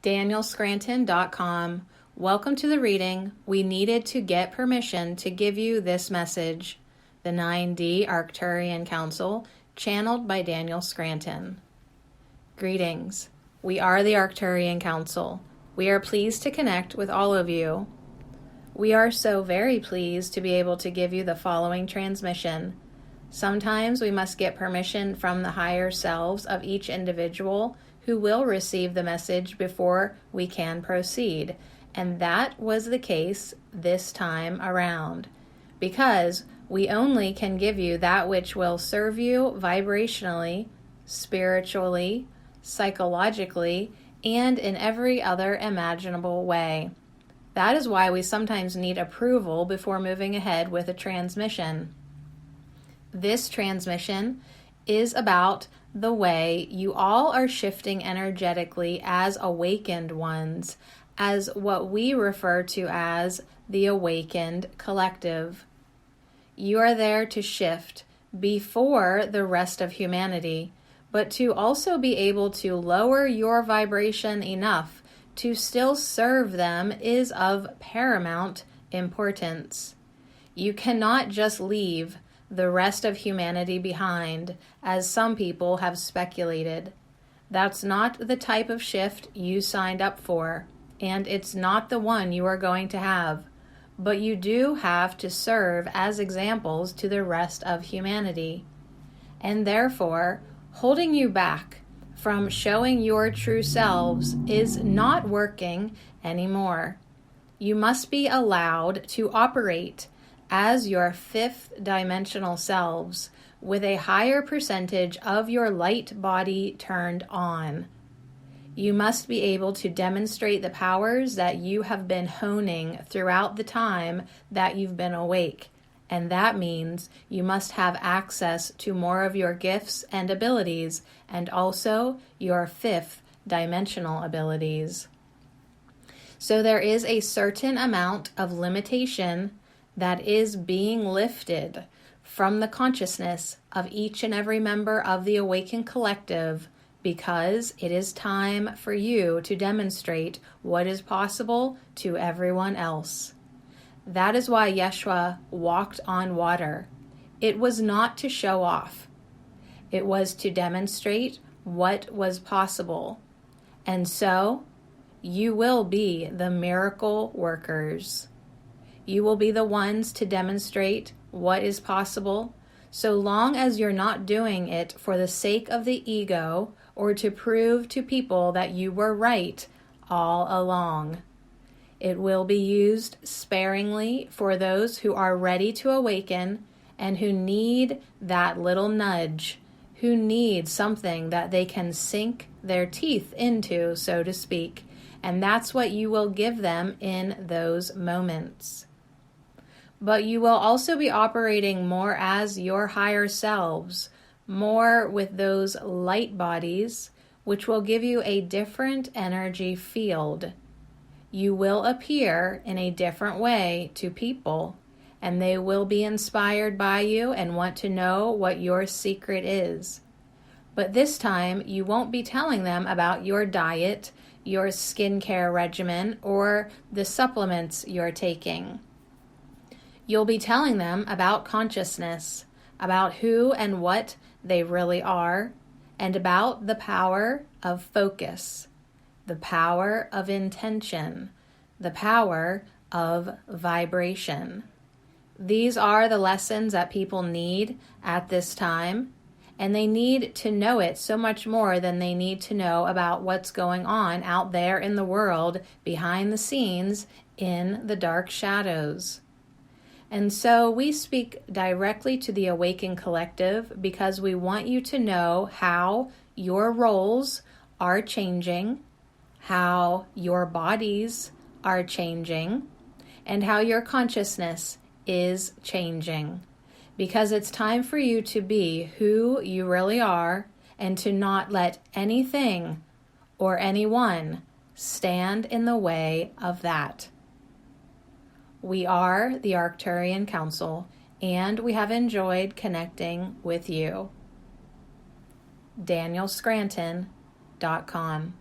DanielScranton.com. Welcome to the reading. We needed to get permission to give you this message. The 9D Arcturian Council, channeled by Daniel Scranton. Greetings. We are the Arcturian Council. We are pleased to connect with all of you. We are so very pleased to be able to give you the following transmission. Sometimes we must get permission from the higher selves of each individual who will receive the message before we can proceed. And that was the case this time around, because we only can give you that which will serve you vibrationally, spiritually, psychologically, and in every other imaginable way. That is why we sometimes need approval before moving ahead with a transmission. This transmission is about the way you all are shifting energetically as awakened ones, as what we refer to as the awakened collective. You are there to shift before the rest of humanity, but to also be able to lower your vibration enough to still serve them is of paramount importance. You cannot just leave the rest of humanity behind, as some people have speculated. That's not the type of shift you signed up for, and it's not the one you are going to have. But you do have to serve as examples to the rest of humanity. And therefore, holding you back from showing your true selves is not working anymore. You must be allowed to operate as your fifth dimensional selves with a higher percentage of your light body turned on. You must be able to demonstrate the powers that you have been honing throughout the time that you've been awake. And that means you must have access to more of your gifts and abilities, and also your fifth dimensional abilities. So there is a certain amount of limitation that is being lifted from the consciousness of each and every member of the awakened collective, because it is time for you to demonstrate what is possible to everyone else. That is why Yeshua walked on water. It was not to show off. It was to demonstrate what was possible. And so, you will be the miracle workers. You will be the ones to demonstrate what is possible, so long as you're not doing it for the sake of the ego or to prove to people that you were right all along. It will be used sparingly for those who are ready to awaken and who need that little nudge, who need something that they can sink their teeth into, so to speak, and that's what you will give them in those moments. But you will also be operating more as your higher selves, more with those light bodies, which will give you a different energy field. You will appear in a different way to people, and they will be inspired by you and want to know what your secret is. But this time, you won't be telling them about your diet, your skincare regimen, or the supplements you're taking. You'll be telling them about consciousness, about who and what they really are, and about the power of focus, the power of intention, the power of vibration. These are the lessons that people need at this time, and they need to know it so much more than they need to know about what's going on out there in the world, behind the scenes, in the dark shadows. And so we speak directly to the awakened collective because we want you to know how your roles are changing, how your bodies are changing, and how your consciousness is changing. Because it's time for you to be who you really are and to not let anything or anyone stand in the way of that. We are the Arcturian Council, and we have enjoyed connecting with you. DanielScranton.com